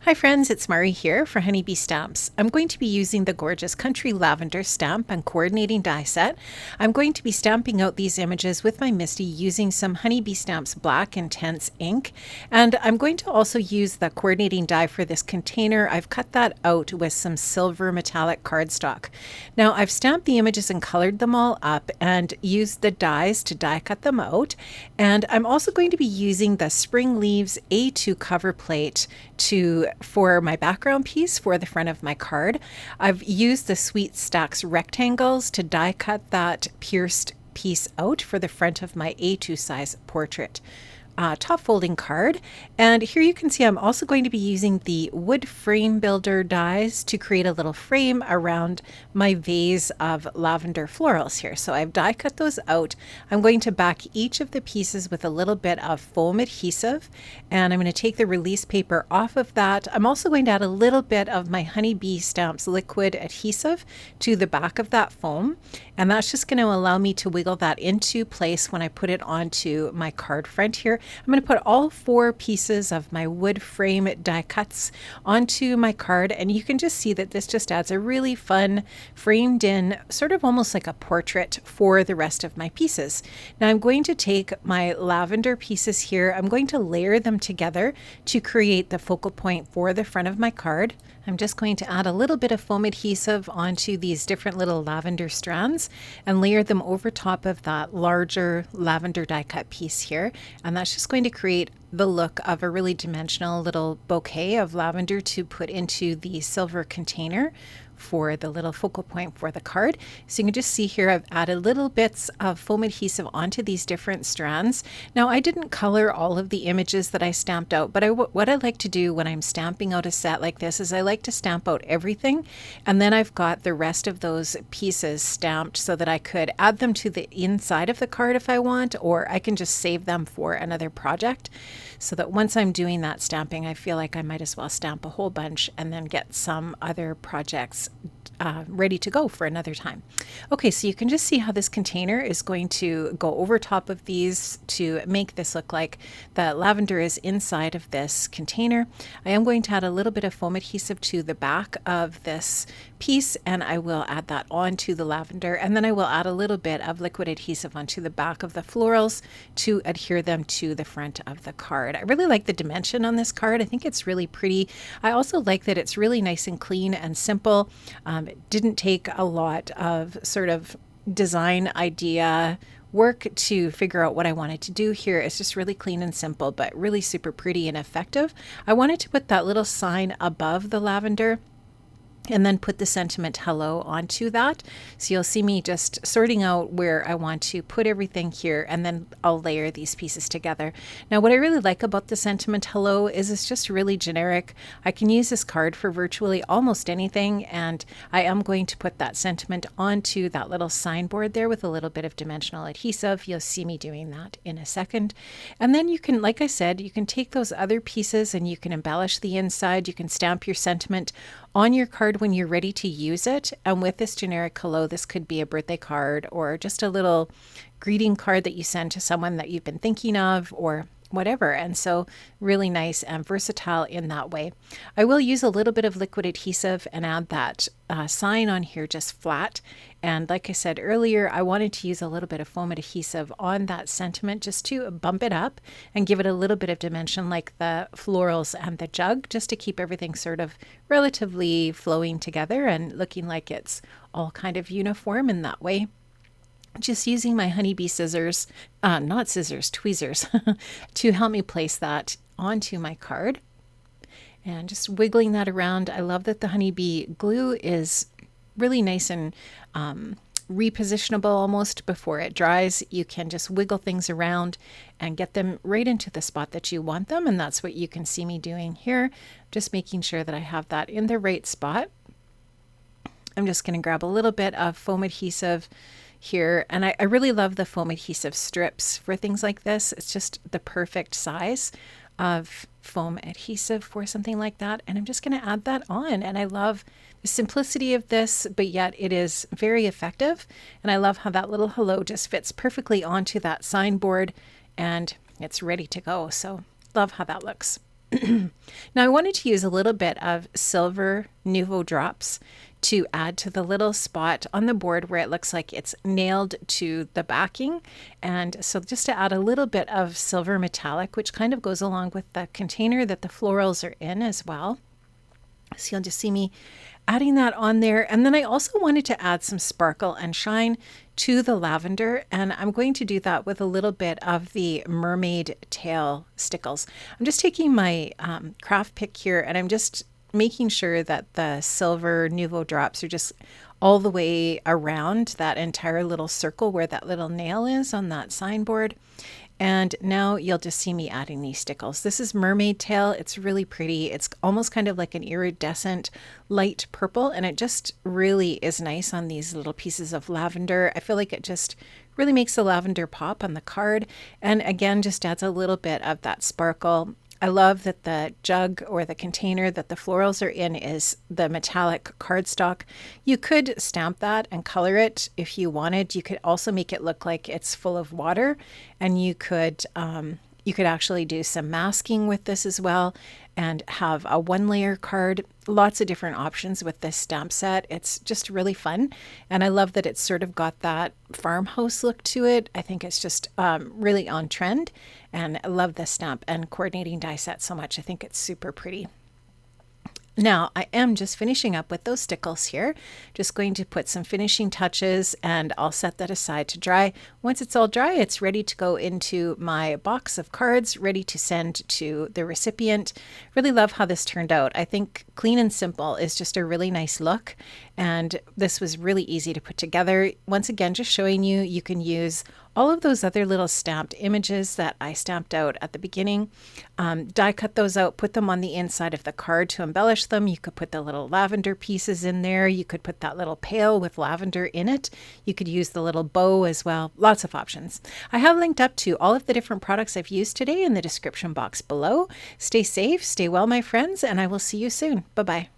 Hi friends, it's Mari here for Honeybee Stamps. I'm going to be using the gorgeous Country Lavender stamp and coordinating die set. I'm going to be stamping out these images with my Misty using some Honeybee Stamps Black Intense ink. And I'm going to also use the coordinating die for this container. I've cut that out with some silver metallic cardstock. Now I've stamped the images and colored them all up and used the dies to die cut them out. And I'm also going to be using the Spring Leaves A2 cover plate for my background piece for the front of my card. I've used the Sweet Stacks rectangles to die cut that pierced piece out for the front of my A2 size portrait top folding card. And here you can see I'm also going to be using the wood frame builder dies to create a little frame around my vase of lavender florals here. So I've die cut those out. I'm going to back each of the pieces with a little bit of foam adhesive, and I'm going to take the release paper off of that. I'm also going to add a little bit of my Honeybee Stamps liquid adhesive to the back of that foam, and that's just going to allow me to wiggle that into place when I put it onto my card front here. I'm going to put all 4 pieces of my wood frame die cuts onto my card, and you can just see that this just adds a really fun framed in sort of almost like a portrait for the rest of my pieces. Now I'm going to take my lavender pieces here, I'm going to layer them together to create the focal point for the front of my card. I'm just going to add a little bit of foam adhesive onto these different little lavender strands and layer them over top of that larger lavender die cut piece here. And that's just going to create the look of a really dimensional little bouquet of lavender to put into the silver container for the little focal point for the card. So you can just see here I've added little bits of foam adhesive onto these different strands. Now I didn't color all of the images that I stamped out, but what I like to do when I'm stamping out a set like this is I like to stamp out everything, and then I've got the rest of those pieces stamped so that I could add them to the inside of the card if I want, or I can just save them for another project, so that once I'm doing that stamping I feel like I might as well stamp a whole bunch and then get some other projects ready to go for another time. Okay, so you can just see how this container is going to go over top of these to make this look like the lavender is inside of this container. I am going to add a little bit of foam adhesive to the back of this piece, and I will add that onto the lavender, and then I will add a little bit of liquid adhesive onto the back of the florals to adhere them to the front of the card. I really like the dimension on this card. I think it's really pretty. I also like that it's really nice and clean and simple. It didn't take a lot of sort of design idea work to figure out what I wanted to do here. It's just really clean and simple, but really super pretty and effective. I wanted to put that little sign above the lavender and then put the sentiment hello onto that. So you'll see me just sorting out where I want to put everything here, and then I'll layer these pieces together. Now what I really like about the sentiment hello is it's just really generic. I can use this card for virtually almost anything, and I am going to put that sentiment onto that little signboard there with a little bit of dimensional adhesive. You'll see me doing that in a second. And then you can, like I said, you can take those other pieces and you can embellish the inside. You can stamp your sentiment on your card when you're ready to use it. And with this generic hello, this could be a birthday card or just a little greeting card that you send to someone that you've been thinking of or whatever. And so really nice and versatile in that way. I will use a little bit of liquid adhesive and add that sign on here just flat. And like I said earlier, I wanted to use a little bit of foam adhesive on that sentiment just to bump it up and give it a little bit of dimension like the florals and the jug, just to keep everything sort of relatively flowing together and looking like it's all kind of uniform in that way. Just using my Honeybee scissors, not scissors, tweezers, to help me place that onto my card. And just wiggling that around. I love that the Honeybee glue is really nice and repositionable almost before it dries. You can just wiggle things around and get them right into the spot that you want them. And that's what you can see me doing here. Just making sure that I have that in the right spot. I'm just going to grab a little bit of foam adhesive here, and I really love the foam adhesive strips for things like this. It's just the perfect size of foam adhesive for something like that, and I'm just going to add that on. And I love the simplicity of this, but yet it is very effective, and I love how that little hello just fits perfectly onto that signboard and it's ready to go. So love how that looks. Now I wanted to use a little bit of silver Nouveau drops to add to the little spot on the board where it looks like it's nailed to the backing. And so just to add a little bit of silver metallic, which kind of goes along with the container that the florals are in as well. So you'll just see me adding that on there. And then I also wanted to add some sparkle and shine to the lavender, and I'm going to do that with a little bit of the mermaid tail stickles. I'm just taking my craft pick here, and I'm just making sure that the silver Nouveau drops are just all the way around that entire little circle where that little nail is on that signboard. And now you'll just see me adding these stickles. This is mermaid tail. It's really pretty. It's almost kind of like an iridescent light purple, and it just really is nice on these little pieces of lavender. I feel like it just really makes the lavender pop on the card, and again just adds a little bit of that sparkle. I love that the jug or the container that the florals are in is the metallic cardstock. You could stamp that and color it if you wanted. You could also make it look like it's full of water, and you could actually do some masking with this as well and have a one-layer card. Lots of different options with this stamp set. It's just really fun, and I love that it's sort of got that farmhouse look to it. I think it's just really on trend, and I love this stamp and coordinating die set so much. I think it's super pretty. Now I am just finishing up with those stickles here, just going to put some finishing touches, and I'll set that aside to dry. Once it's all dry, it's ready to go into my box of cards, ready to send to the recipient. Really love how this turned out. I think clean and simple is just a really nice look, and this was really easy to put together. Once again, just showing you, you can use all of those other little stamped images that I stamped out at the beginning. Die cut those out, put them on the inside of the card to embellish them. You could put the little lavender pieces in there. You could put that little pail with lavender in it. You could use the little bow as well. Lots of options. I have linked up to all of the different products I've used today in the description box below. Stay safe, stay well, my friends, and I will see you soon. Bye-bye.